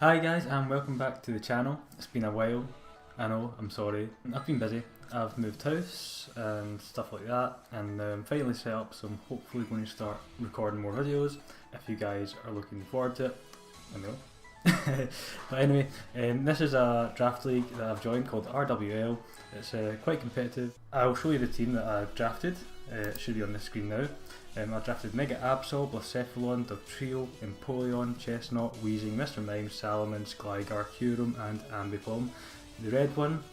Hi guys and welcome back to the channel. It's been a while, I know, I'm sorry. I've been busy, I've moved house and stuff like that, and I'm finally set up, so I'm hopefully going to start recording more videos if you guys are looking forward to it. I know. But anyway, this is a draft league that I've joined called RWL. It's quite competitive. I'll show you the team that I've drafted. It should be on the screen now. I drafted Mega Absol, Blacephalon, Dugtrio, Empoleon, Chestnut, Weezing, Mr. Mime, Salamence, Gligar, Kyurem and Ambipom. The red one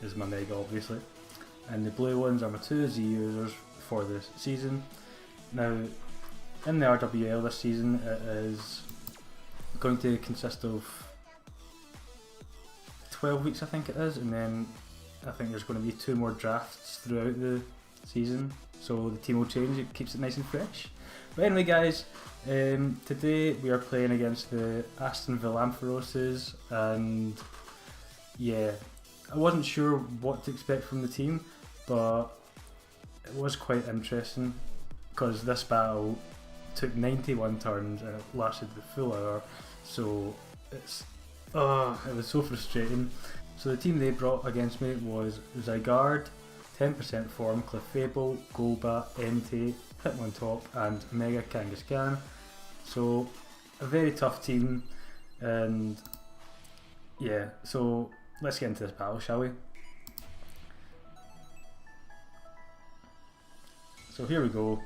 is my Mega obviously, and the blue ones are my two Z users for this season. Now in the RWL this season it is going to consist of 12 weeks I think it is, and then I think there's going to be 2 more drafts throughout the season, so the team will change, it keeps it nice and fresh. But anyway guys, today we are playing against the Aston Villampharoses, and yeah, I wasn't sure what to expect from the team, but it was quite interesting because this battle took 91 turns and it lasted the full hour, so it was so frustrating. So the team they brought against me was Zygarde, 10% form, Clefable, Golbat, Entei, Hitmontop and Mega Kangaskhan. So a very tough team, and yeah, so let's get into this battle, shall we? So here we go.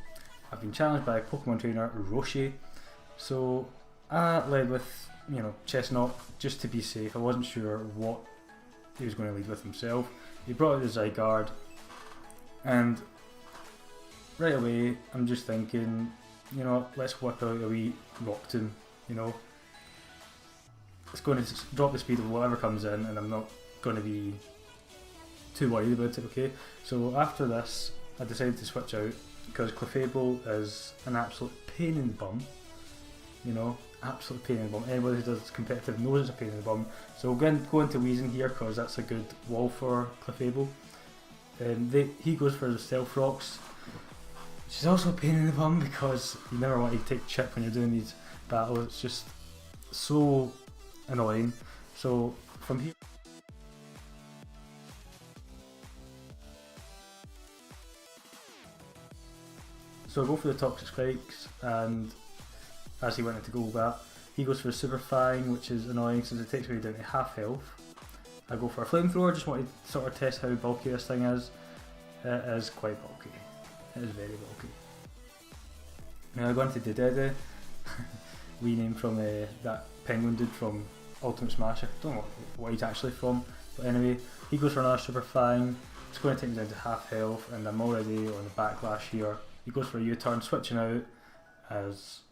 I've been challenged by Pokemon trainer Roshi, so I led with, Chestnut just to be safe. I wasn't sure what he was going to lead with himself. He brought out the Zygarde, and right away I'm just thinking, let's whip out a wee Rock Tomb, It's going to drop the speed of whatever comes in and I'm not going to be too worried about it, okay? So after this I decided to switch out because Clefable is an absolute pain in the bum, absolute pain in the bum. Anybody who does competitive knows it's a pain in the bum. So we'll go into Weezing here because that's a good wall for Clefable. He goes for the Stealth Rocks, which is also a pain in the bum because you never want to take chip when you're doing these battles. It's just so annoying. So from here, so I go for the Toxic Spikes, and as he went into Golbat, he goes for a Super Fang, which is annoying since it takes me down to half health. I go for a Flamethrower, just wanted to sort of test how bulky this thing is. It is quite bulky. It is very bulky. Now I go into Dedede, renamed from that penguin dude from Ultimate Smash. I don't know what he's actually from, but anyway, he goes for another Super Fang. It's going to take me down to half health, and I'm already on the backlash here. He goes for a U-turn, switching out as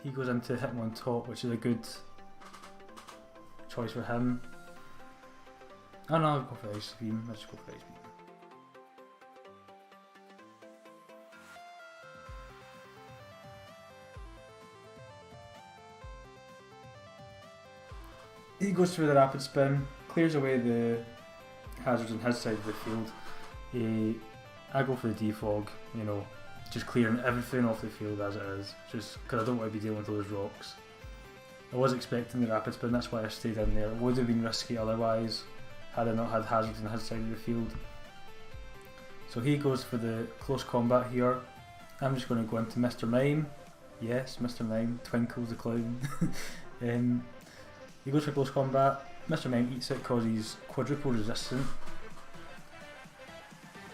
he goes into Hitmontop, which is a good choice for him. Oh no, I'll go for Ice Beam. Let's go for Ice Beam. He goes for the Rapid Spin, clears away the hazards on his side of the field. I go for the Defog, just clearing everything off the field as it is, just because I don't want to be dealing with those rocks. I was expecting the Rapid Spin, that's why I stayed in there. It would have been risky otherwise had I not had hazards on his side of the field. So he goes for the close combat here. I'm just going to go into Mr. Mime. Yes, Mr. Mime, Twinkle the Clown. He goes for close combat. Mr. Mime eats it because he's quadruple resistant.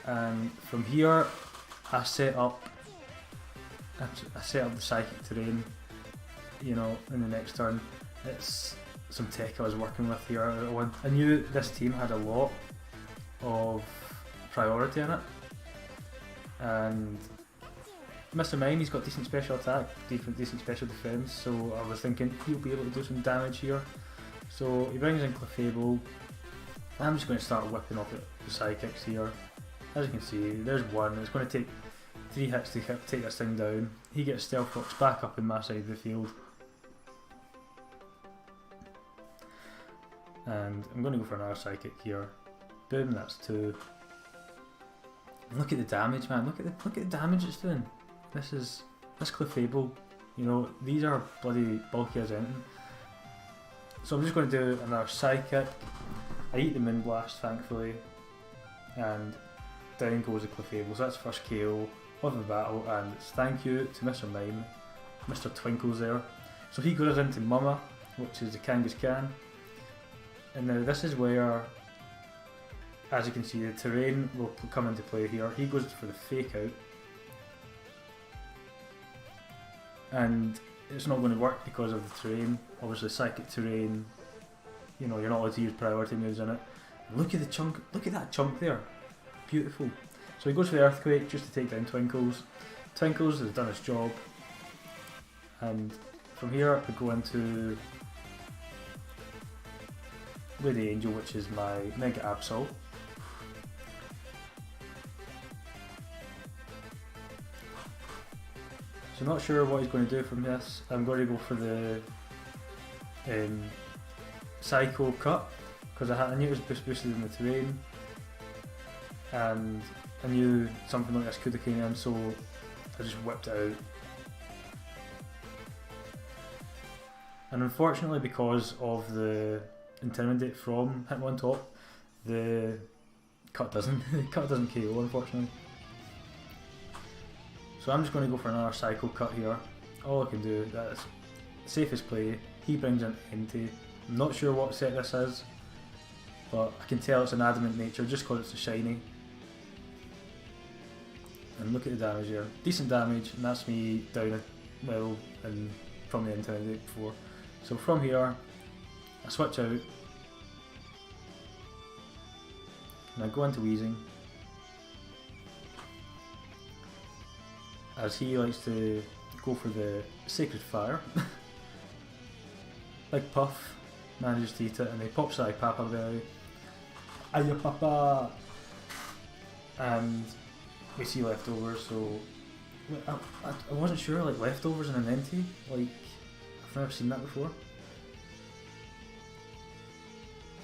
And from here I set up the Psychic Terrain, in the next turn. It's some tech I was working with here. I knew this team had a lot of priority in it, and Mr. Mime, he's got decent special attack, decent special defense, so I was thinking he'll be able to do some damage here. So he brings in Clefable. I'm just going to start whipping off the Psychics here. As you can see, there's one. It's going to take 3 hits to take this thing down. He gets Stealth Rocks back up in my side of the field. And I'm going to go for another Psychic here. Boom, that's 2. And look at the damage, man. Look at the damage it's doing. This is this Clefable, you know, these are bloody bulky as anything. So I'm just going to do another Psychic. I eat the Moonblast, thankfully, and down goes the Clefable. So that's the first KO of the battle, and it's thank you to Mr. Mime, Mr. Twinkles there. So he goes into Mama, which is the Kangaskhan. And now this is where, as you can see, the terrain will come into play here. He goes for the Fake Out. And it's not going to work because of the terrain. Obviously Psychic terrain, you know, you're not allowed to use priority moves in it. Look at the chunk, look at that chunk there. Beautiful. So he goes for the Earthquake just to take down Twinkles. Twinkles has done his job. And from here we go into Lady Angel, which is my Mega Absol. So I'm not sure what he's going to do from this. I'm going to go for the Psycho Cut, because I knew it was boosted in the terrain, and I knew something like this could have came in, so I just whipped it out. And unfortunately, because of the Intimidate from Hitmontop, the cut doesn't KO, unfortunately. So I'm just going to go for another Psycho Cut here. All I can do, that's safest play. He brings in Entei. I'm not sure what set this is, but I can tell it's an adamant nature just because it's a shiny. And look at the damage here. Decent damage, and that's me down a level and from the Intimidate before. So from here, I switch out, and I go into Weezing, as he likes to go for the Sacred Fire. Big Puff manages to eat it, and he pops that Papa Berry. Ayo Papa! And we see leftovers, so I wasn't sure, like leftovers in an Entei, like I've never seen that before.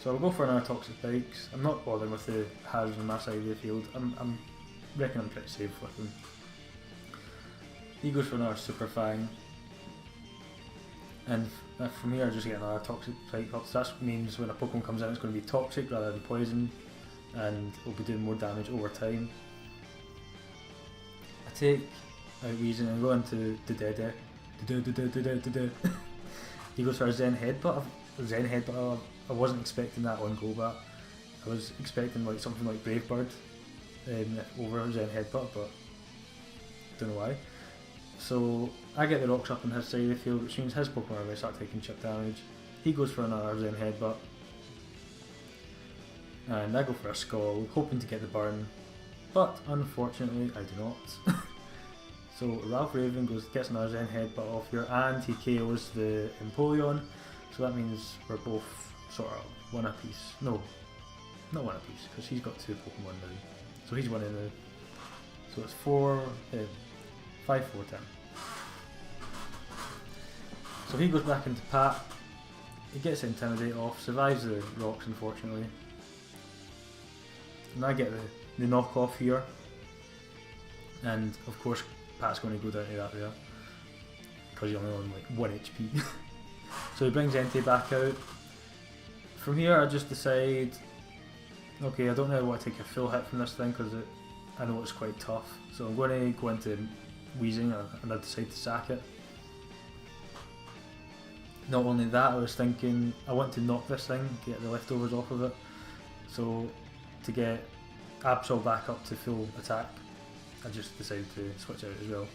So I'll go for another Toxic Spikes. I'm not bothered with the hazards on my side of the field. I'm reckon I'm pretty safe with them. He goes for another Super Fang. And from here I just get another Toxic Spike up. So that means when a Pokemon comes in it's going to be Toxic rather than Poison, and it'll be doing more damage over time. I take out Weezing and go into Dedede. He goes for a Zen Headbutt. I wasn't expecting that on Golbat. I was expecting like something like Brave Bird over Zen Headbutt, but don't know why. So I get the rocks up on his side of the field, which means his Pokemon are going to start taking chip damage. He goes for another Zen Headbutt, and I go for a Skull, hoping to get the burn, but unfortunately I do not. So Ralph Raven gets another Zen Headbutt off here, and he KOs the Empoleon. So that means we're both sort of one apiece. No, not one apiece, because he's got 2 Pokemon now. So he's winning now. So it's 5, 4, 10. So he goes back into Pat. He gets Intimidate off, survives the rocks unfortunately. And I get the knockoff here. And of course Pat's going to go down to that there, because he's only on like 1 HP. So he brings Entei back out. From here I just decide, okay, I don't really want to take a full hit from this thing because I know it's quite tough. So I'm going to go into Weezing and I decide to sack it. Not only that, I was thinking I want to knock this thing, get the leftovers off of it. So to get Absol back up to full attack, I just decided to switch out as well.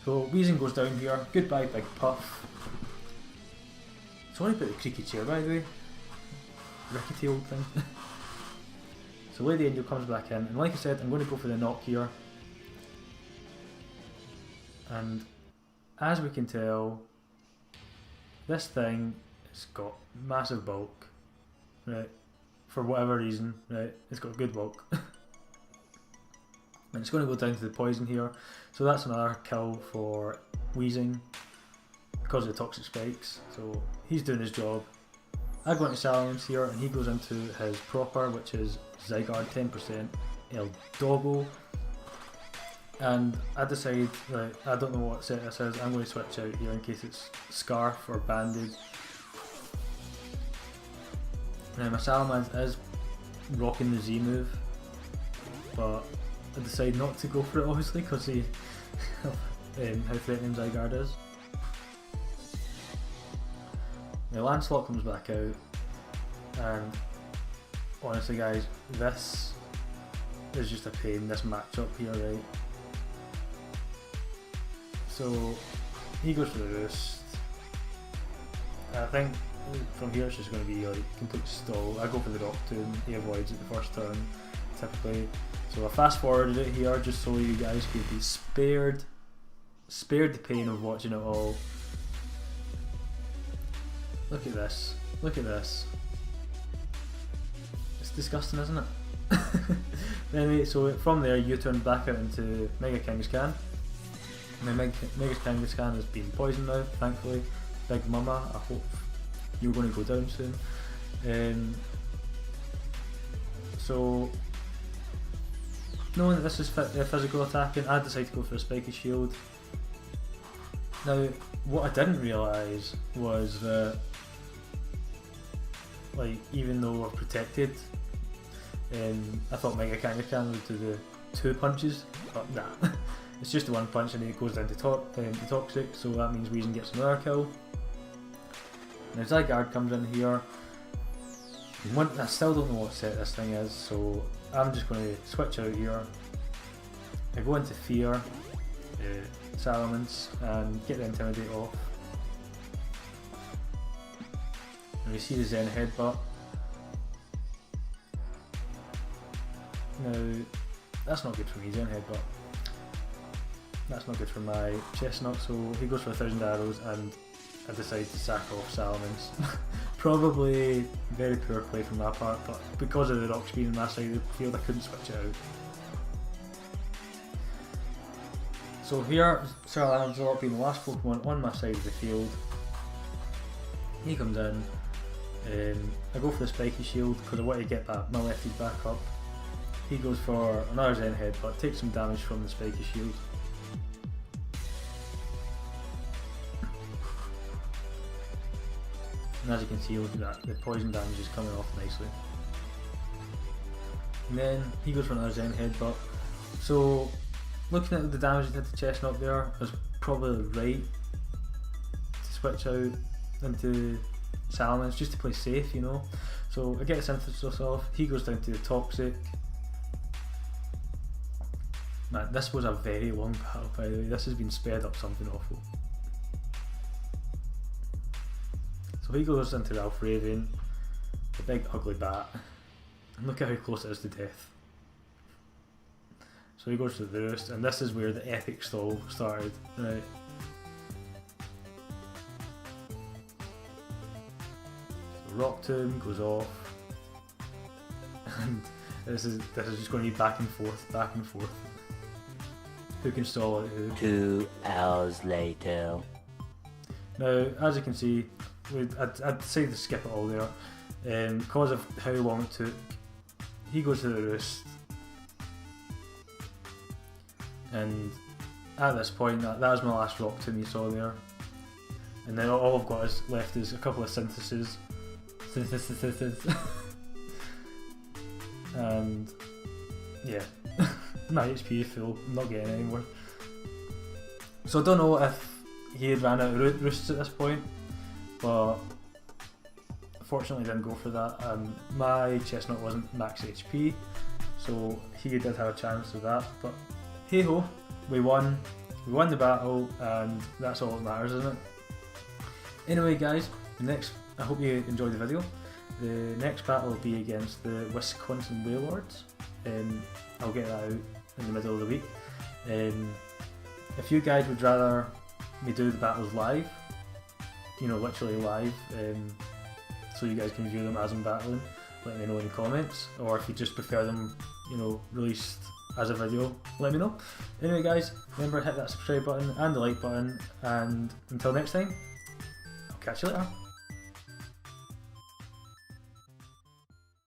So Weezing goes down here. Goodbye Big Puff. Sorry about the creaky chair by the way. Rickety old thing. So Lady Angel comes back in, and like I said, I'm going to go for the knock here. And as we can tell, this thing has got massive bulk, right? For whatever reason, right? It's got good bulk. And it's going to go down to the poison here. So that's another kill for Weezing because of the Toxic Spikes. So he's doing his job. I go into Salience here, and he goes into his proper, which is Zygarde 10%, El Doggo. And I decide, like, I don't know what set this is, I'm going to switch out here in case it's Scarf or Banded. Now my Salamence is rocking the Z move, but I decide not to go for it obviously because of how threatening Zygarde is. Now Lancelot comes back out, and honestly guys, this is just a pain, this matchup here, right? So he goes for the Roost. I think from here it's just going to be like complete stall. I go for the Rock Tomb, he avoids it the first turn typically. So I fast forwarded it here just so you guys could be spared the pain of watching it all. Look at this, look at this. It's disgusting, isn't it? Anyway, so from there you turn back out into Mega Kangaskhan. My Mega Kangaskhan has been poisoned now, thankfully. Big Mama, I hope you're going to go down soon. So, knowing that this is physical attacking, I decided to go for a Spiky Shield. Now, what I didn't realise was that, like, even though we're protected, I thought Mega Kangaskhan would do the 2 punches, but nah. It's just the 1 punch and then it goes down to Toxic, so that means Weezing gets another kill. Now Zygarde comes in here. I still don't know what set this thing is, so I'm just going to switch out here. I go into Fear, Salamence, and get the Intimidate off. And we see the Zen Headbutt. Now, that's not good for me, Zen Headbutt. That's not good for my Chestnut, so he goes for 1,000 arrows and I decide to sack off Salamence. Probably very poor play from my part, but because of the Rock Speed on my side of the field I couldn't switch it out. So here, Sir Lancelot being the last Pokemon on my side of the field. He comes in, I go for the Spiky Shield because I want to get my lefties back up. He goes for another Zen Headbutt, takes some damage from the Spiky Shield. And as you can see, look at that, the poison damage is coming off nicely. And then he goes for another Zen Headbutt. So, looking at the damage he did to Chestnut there, it was probably right to switch out into Salamence just to play safe, you know. So I get the Synthesis off, he goes down to the Toxic. Man, this was a very long battle by the way, this has been sped up something awful. So he goes into Ralph Raven, the big ugly bat, and look at how close it is to death. So he goes to the Roost, and this is where the epic stall started. Right. So Rock Tomb goes off, and this is just going to be back and forth. Who can stall it who? 2 hours later. Now, as you can see, I'd say to skip it all there, because of how long it took. He goes to the Roost, and at this point, that was my last Rock Tomb you saw there. And then all I've got left is a couple of syntheses. And yeah, my HP is full, I'm not getting any more. So I don't know if he had ran out of Roosts at this point, but fortunately didn't go for that. My Chestnut wasn't max HP, so he did have a chance of that, but hey ho, we won the battle, and that's all that matters, isn't it? Anyway guys, I hope you enjoyed the video. The next battle will be against the Wisconsin Wailords. I'll get that out in the middle of the week. If you guys would rather me do the battles live, you know, literally live, so you guys can view them as I'm battling, let me know in the comments, or if you just prefer them, you know, released as a video, let me know. Anyway guys, remember to hit that subscribe button and the like button, and until next time, I'll catch you later.